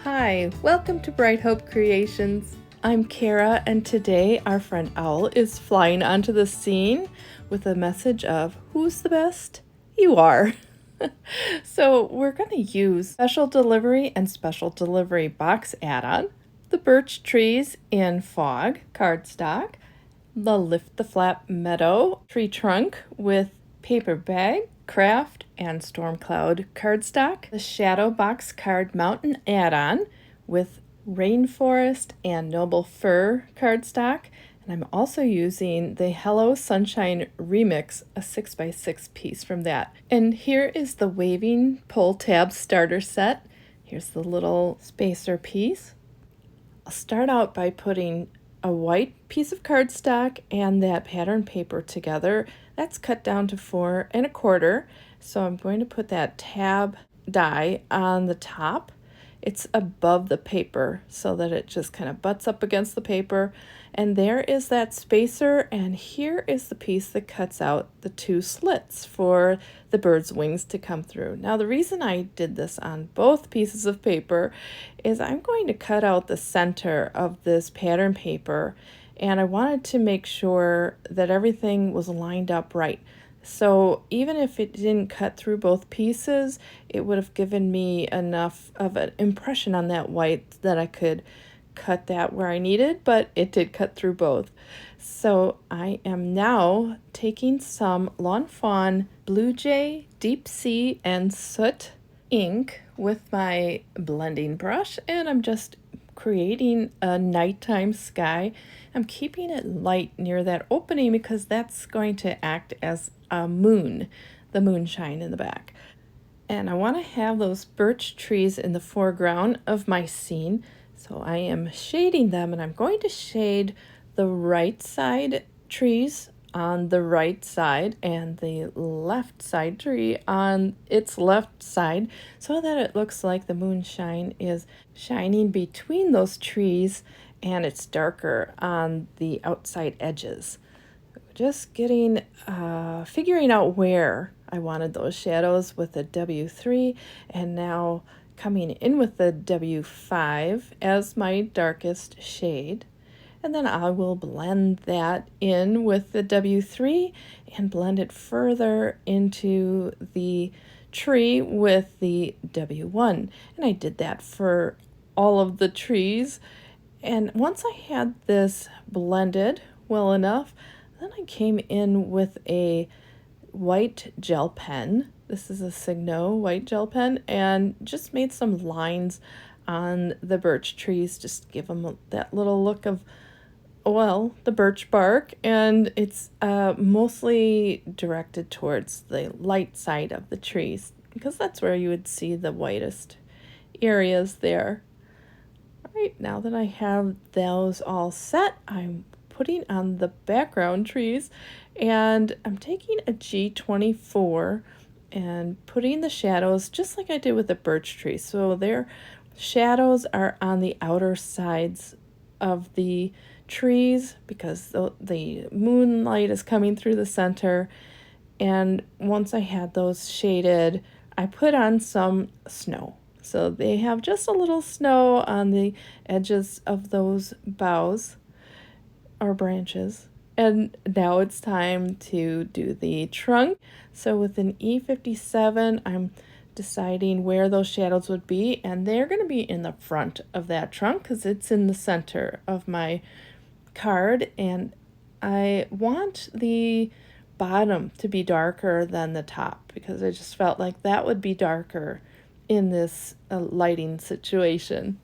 Hi, welcome to Bright Hope Creations. I'm Kara, and today our friend Owl is flying onto the scene with a message of who's the best? You are. So we're going to use special delivery and special delivery box add-on, the birch trees in fog cardstock, the lift the flap meadow tree trunk with paper bag, craft, and storm cloud cardstock, the shadow box card mountain add-on with rainforest and noble fir cardstock, and I'm also using the Hello Sunshine Remix, a 6x6 piece from that. And here is the waving pull tab starter set. Here's the little spacer piece. I'll start out by putting a white piece of cardstock and that pattern paper together. That's cut down to 4 1/4. So I'm going to put that tab die on the top. It's above the paper so that it just kind of butts up against the paper. And there is that spacer, and here is the piece that cuts out the 2 slits for the bird's wings to come through. Now, the reason I did this on both pieces of paper is I'm going to cut out the center of this pattern paper, and I wanted to make sure that everything was lined up right. So even if it didn't cut through both pieces, it would have given me enough of an impression on that white that I could cut that where I needed, but it did cut through both. So I am now taking some Lawn Fawn Blue Jay, Deep Sea, and Soot ink with my blending brush, and I'm just creating a nighttime sky. I'm keeping it light near that opening because that's going to act as a moon, the moonshine in the back. And I want to have those birch trees in the foreground of my scene, so I am shading them, and I'm going to shade the right side trees on the right side and the left side tree on its left side so that it looks like the moonshine is shining between those trees and it's darker on the outside edges. Just getting, figuring out where I wanted those shadows with the W3, and now coming in with the W5 as my darkest shade. And then I will blend that in with the W3 and blend it further into the tree with the W1. And I did that for all of the trees. And once I had this blended well enough, then I came in with a white gel pen. This is a Signo white gel pen, and just made some lines on the birch trees, just to give them that little look of, well, the birch bark, and it's mostly directed towards the light side of the trees because that's where you would see the whitest areas there. All right, now that I have those all set, I'm putting on the background trees, and I'm taking a G24 and putting the shadows just like I did with the birch tree. So their shadows are on the outer sides of the trees because the moonlight is coming through the center. And once I had those shaded, I put on some snow. So they have just a little snow on the edges of those boughs or branches. And now it's time to do the trunk. So with an E57, I'm deciding where those shadows would be, and they're going to be in the front of that trunk because it's in the center of my card, and I want the bottom to be darker than the top because I just felt like that would be darker in this lighting situation.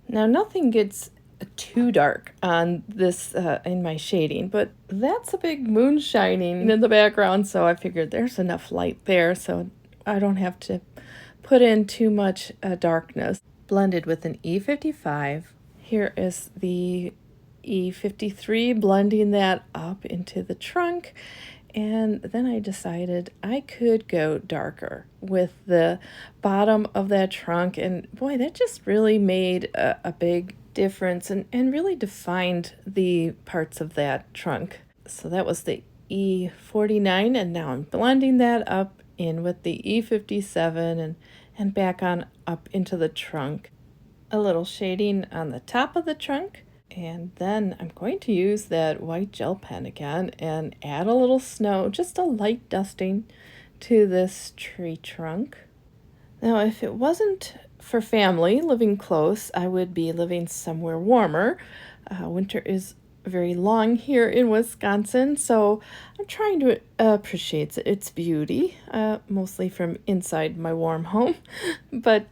Now, nothing gets too dark on this in my shading, but that's a big moon shining in the background, so I figured there's enough light there so I don't have to put in too much darkness. Blended with an E55. Here is the E53, blending that up into the trunk. And then I decided I could go darker with the bottom of that trunk. And boy, that just really made a big difference and really defined the parts of that trunk. So that was the E49, and now I'm blending that up in with the E57 and back on up into the trunk. a little shading on the top of the trunk. And then I'm going to use that white gel pen again and add a little snow, just a light dusting to this tree trunk. Now, if it wasn't for family living close, I would be living somewhere warmer. Winter is very long here in Wisconsin, so I'm trying to appreciate its beauty, mostly from inside my warm home. But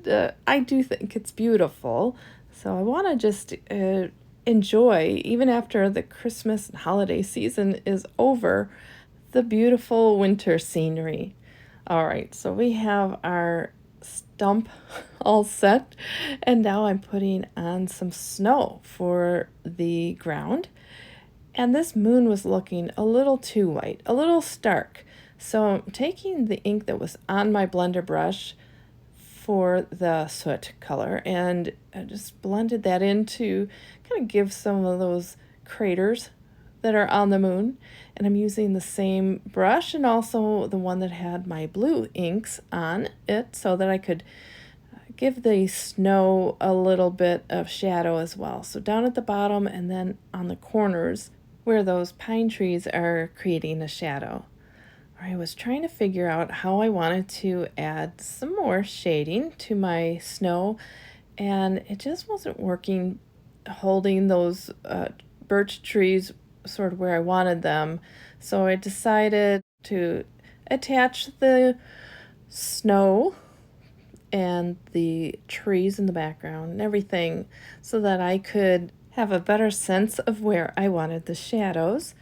I do think it's beautiful, so I want to just enjoy, even after the Christmas and holiday season is over, the beautiful winter scenery. All right, so we have our stump all set, and now I'm putting on some snow for the ground. And this moon was looking a little too white, a little stark. So I'm taking the ink that was on my blender brush for the soot color, and I just blended that in to kind of give some of those craters that are on the moon. And I'm using the same brush and also the one that had my blue inks on it so that I could give the snow a little bit of shadow as well. So down at the bottom and then on the corners where those pine trees are creating a shadow. I was trying to figure out how I wanted to add some more shading to my snow, and it just wasn't working holding those birch trees sort of where I wanted them. So I decided to attach the snow and the trees in the background and everything so that I could have a better sense of where I wanted the shadows.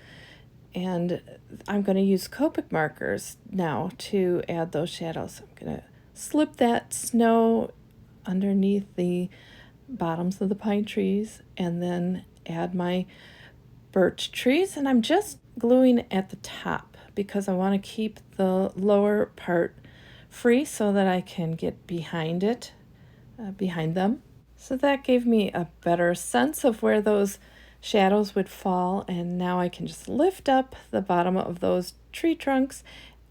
And I'm going to use Copic markers now to add those shadows. I'm going to slip that snow underneath the bottoms of the pine trees and then add my birch trees. And I'm just gluing at the top because I want to keep the lower part free so that I can get behind it, behind them. So that gave me a better sense of where those shadows would fall, and now I can just lift up the bottom of those tree trunks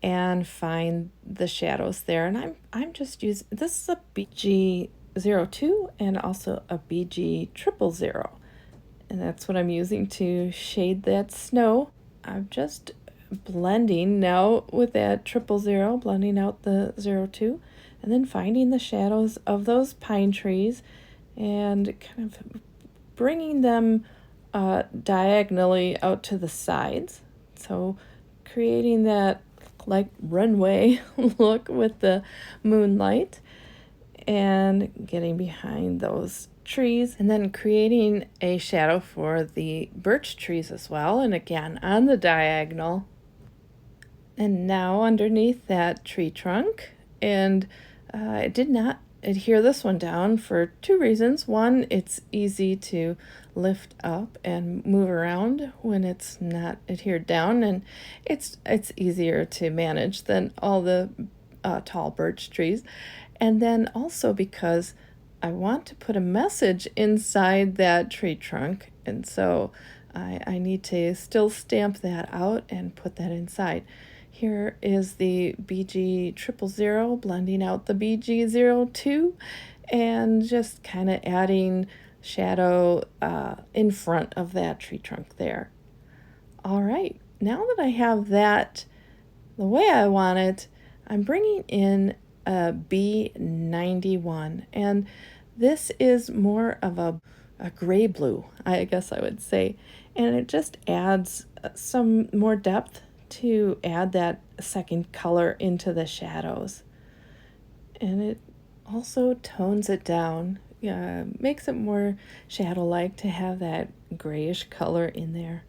and find the shadows there. And I'm just using, this is a BG02 and also a BG000, and that's what I'm using to shade that snow. I'm just blending now with that 000, blending out the 02, and then finding the shadows of those pine trees and kind of bringing them diagonally out to the sides. So creating that like runway look with the moonlight and getting behind those trees, and then creating a shadow for the birch trees as well, and again on the diagonal. And now underneath that tree trunk, and I did not adhere this one down for two reasons. One, it's easy to lift up and move around when it's not adhered down, and it's easier to manage than all the tall birch trees. And then also because I want to put a message inside that tree trunk, and so I need to still stamp that out and put that inside. Here is the BG000 blending out the BG02 and just kind of adding shadow in front of that tree trunk there. All right, now that I have that the way I want it, I'm bringing in a B91, and this is more of a gray blue, I guess I would say, and it just adds some more depth to add that second color into the shadows. And it also tones it down, makes it more shadow-like to have that grayish color in there.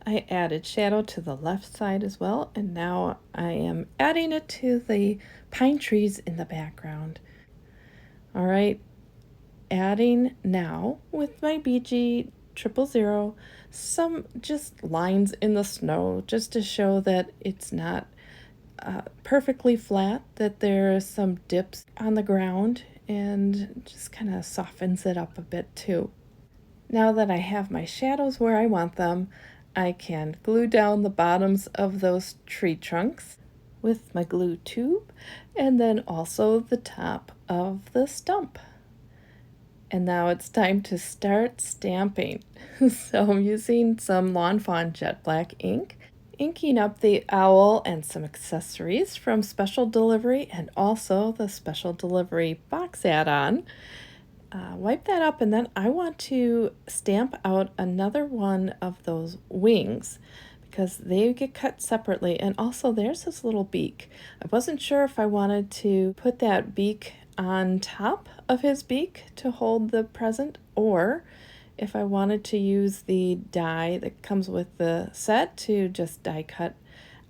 I added shadow to the left side as well, and now I am adding it to the pine trees in the background. All right, adding now with my BG000 some just lines in the snow just to show that it's not perfectly flat, that there are some dips on the ground, and just kind of softens it up a bit too. Now that I have my shadows where I want them, I can glue down the bottoms of those tree trunks with my glue tube, and then also the top of the stump. And now it's time to start stamping. So I'm using some Lawn Fawn Jet Black ink, inking up the owl and some accessories from Special Delivery and also the Special Delivery box add-on. Wipe that up, and then I want to stamp out another one of those wings because they get cut separately, and also there's this little beak. I wasn't sure if I wanted to put that beak on top of his beak to hold the present, or if I wanted to use the die that comes with the set to just die cut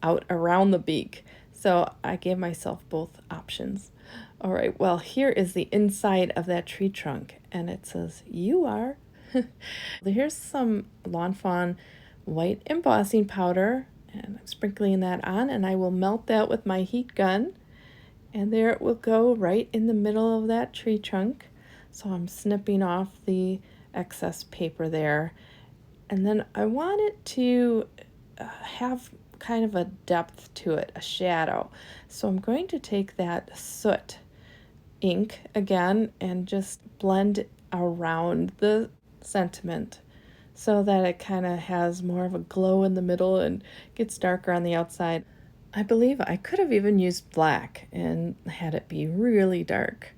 out around the beak. So I gave myself both options. All right, well, here is the inside of that tree trunk, and it says, "You are." Here's some Lawn Fawn white embossing powder, and I'm sprinkling that on, and I will melt that with my heat gun, and there it will go right in the middle of that tree trunk. So I'm snipping off the excess paper there, and then I want it to have kind of a depth to it, a shadow. So I'm going to take that soot ink again and just blend around the sentiment so that it kind of has more of a glow in the middle and gets darker on the outside. I believe I could have even used black and had it be really dark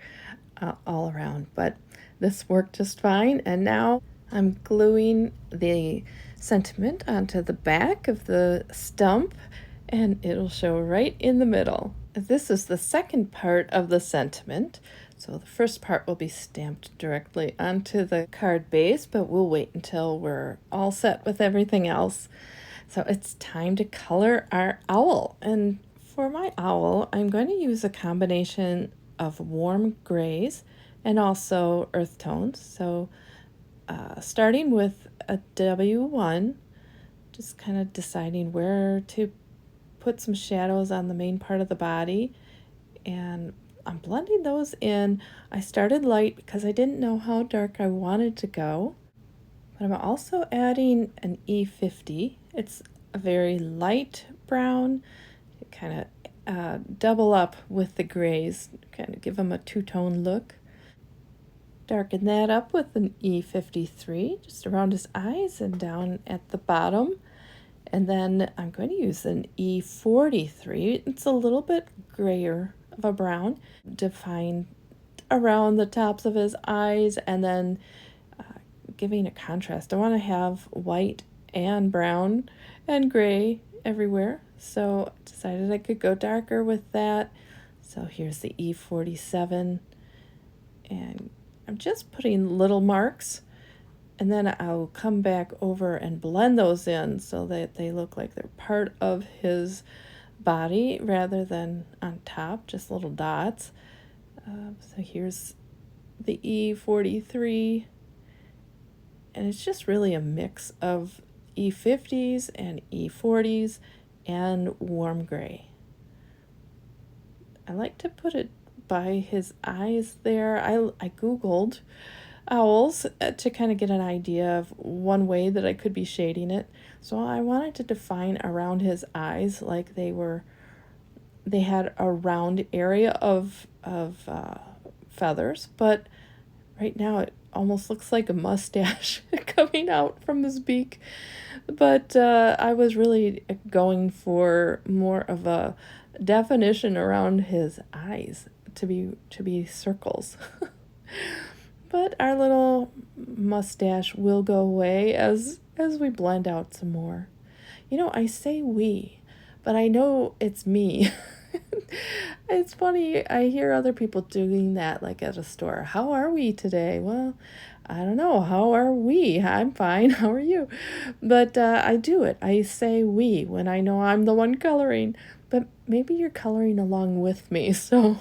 all around, but this worked just fine. And now I'm gluing the sentiment onto the back of the stump, and it'll show right in the middle. This is the second part of the sentiment. So the first part will be stamped directly onto the card base, but we'll wait until we're all set with everything else. So it's time to color our owl. And for my owl, I'm going to use a combination of warm grays and also earth tones. So starting with a W1, just kind of deciding where to put some shadows on the main part of the body, and I'm blending those in. I started light because I didn't know how dark I wanted to go, but I'm also adding an E50. It's a very light brown, kind of double up with the grays, kind of give them a two-tone look. Darken that up with an E53, just around his eyes and down at the bottom. And then I'm going to use an E43. It's a little bit grayer of a brown, define around the tops of his eyes, and then giving a contrast. I want to have white and brown and gray everywhere, so I decided I could go darker with that. So here's the E47, and I'm just putting little marks, and then I'll come back over and blend those in so that they look like they're part of his body rather than on top, just little dots. So here's the E43, and it's just really a mix of E50s and E40s and warm gray. I like to put it by his eyes there. I Googled owls to kind of get an idea of one way that I could be shading it. So I wanted to define around his eyes like they had a round area of feathers, but right now it almost looks like a mustache coming out from his beak. But I was really going for more of a definition around his eyes to be circles. But our little mustache will go away as we blend out some more. You know, I say we, but I know it's me. It's funny, I hear other people doing that, like at a store. How are we today? Well, I don't know. How are we? I'm fine. How are you? But I do it. I say we when I know I'm the one coloring. But maybe you're coloring along with me. So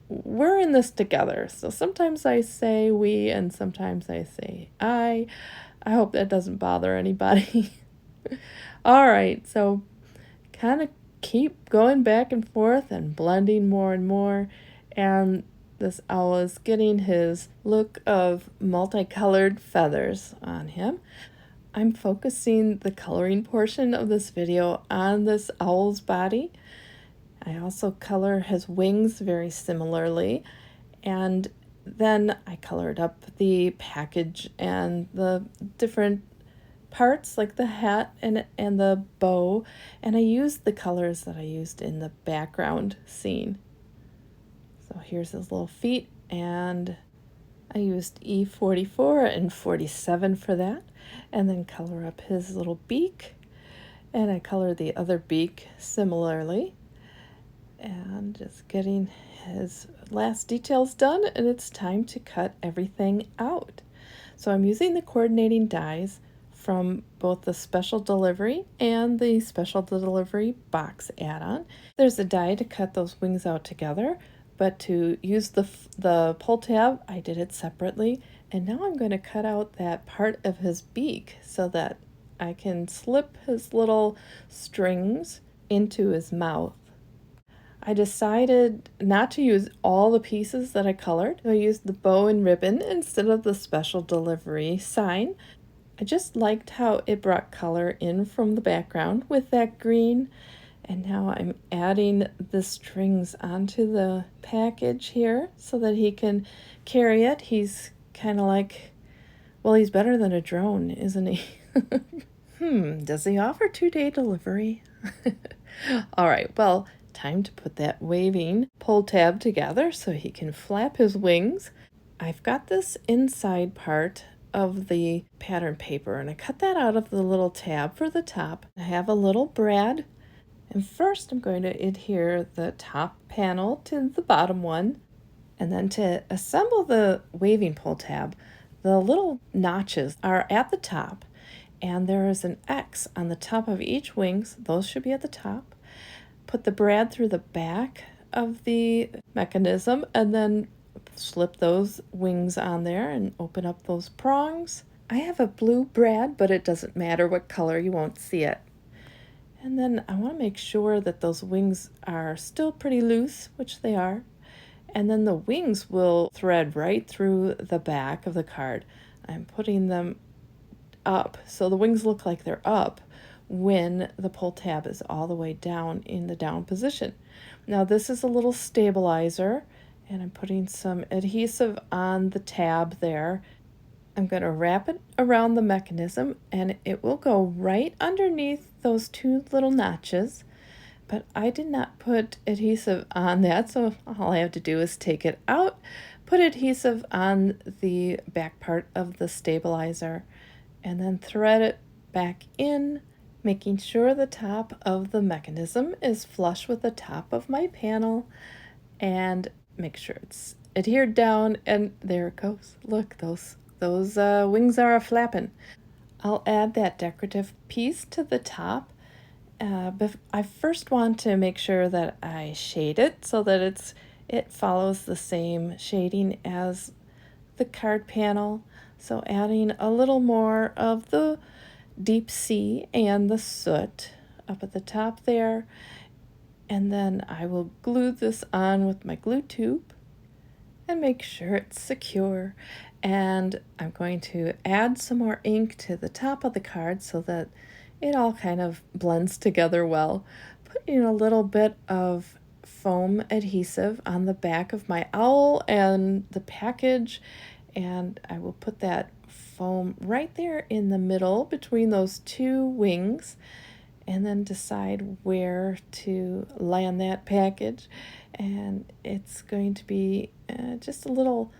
we're in this together. So sometimes I say we and sometimes I say I. I hope that doesn't bother anybody. All right, so kind of keep going back and forth and blending more and more. And this owl is getting his look of multicolored feathers on him. I'm focusing the coloring portion of this video on this owl's body. I also color his wings very similarly, and Then I colored up the package and the different parts like the hat and the bow, and I used the colors that I used in the background scene. So here's his little feet, and I used E44 and 47 for that, and then color up his little beak, and I colored the other beak similarly, and just getting his last details done, and it's time to cut everything out. So I'm using the coordinating dies from both the special delivery and the special delivery box add-on. There's a die to cut those wings out together, but to use the pull tab, I did it separately, and now I'm going to cut out that part of his beak so that I can slip his little strings into his mouth. I decided not to use all the pieces that I colored. I used the bow and ribbon instead of the special delivery sign. I just liked how it brought color in from the background with that green. And now I'm adding the strings onto the package here so that he can carry it. He's kind of like, well, he's better than a drone, isn't he? Does he offer 2-day delivery? All right, well, time to put that waving pull tab together so he can flap his wings. I've got this inside part of the pattern paper, and I cut that out of the little tab for the top. I have a little brad, and first I'm going to adhere the top panel to the bottom one, and then to assemble the waving pull tab, the little notches are at the top, and there is an X on the top of each wings. Those should be at the top. Put the brad through the back of the mechanism and then slip those wings on there and open up those prongs. I have a blue brad, but it doesn't matter what color, you won't see it. And then I want to make sure that those wings are still pretty loose, which they are. And then the wings will thread right through the back of the card. I'm putting them up so the wings look like they're up when the pull tab is all the way down in the down position. Now this is a little stabilizer, and I'm putting some adhesive on the tab there. I'm going to wrap it around the mechanism, and it will go right underneath those two little notches, but I did not put adhesive on that, so all I have to do is take it out, put adhesive on the back part of the stabilizer, and then thread it back in, making sure the top of the mechanism is flush with the top of my panel, and make sure it's adhered down, and there it goes. Look, those wings are a-flapping. I'll add that decorative piece to the top, but I first want to make sure that I shade it so that it follows the same shading as the card panel. So adding a little more of the deep sea and the soot up at the top there, and then I will glue this on with my glue tube and make sure it's secure. And I'm going to add some more ink to the top of the card so that it all kind of blends together well. Putting a little bit of foam adhesive on the back of my owl and the package, and I will put that foam right there in the middle between those two wings, and then decide where to land that package. And it's going to be just a little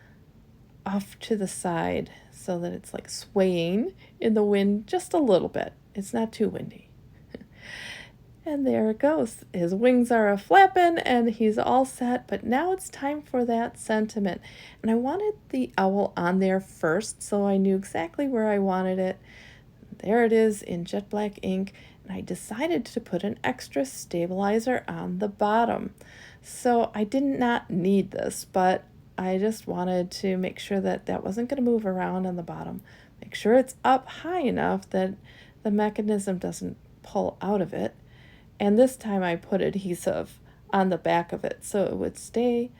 off to the side so that it's like swaying in the wind just a little bit. It's not too windy. And there it goes. His wings are a-flapping and he's all set, but now it's time for that sentiment. And I wanted the owl on there first, so I knew exactly where I wanted it. There it is in jet black ink, and I decided to put an extra stabilizer on the bottom. So I did not need this, but I just wanted to make sure that that wasn't going to move around on the bottom. Make sure it's up high enough that the mechanism doesn't pull out of it. And this time I put adhesive on the back of it so it would stay.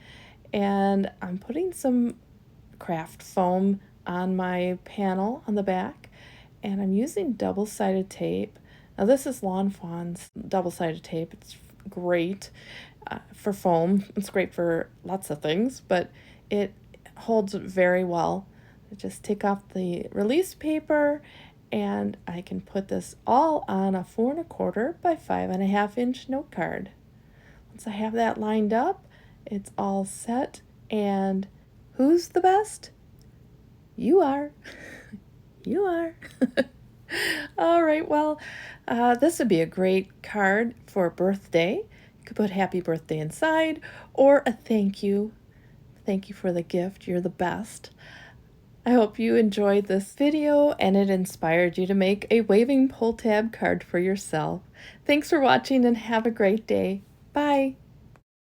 And I'm putting some craft foam on my panel on the back, and I'm using double-sided tape. Now this is Lawn Fawn's double-sided tape. It's great for foam. It's great for lots of things, but it holds very well. I just take off the release paper and I can put this all on a 4 1/4 by 5 1/2 inch note card. Once I have that lined up, it's all set. And who's the best? You are. You are. All right, well, this would be a great card for a birthday. You could put happy birthday inside or a thank you. Thank you for the gift. You're the best. I hope you enjoyed this video and it inspired you to make a waving pull tab card for yourself. Thanks for watching and have a great day. Bye.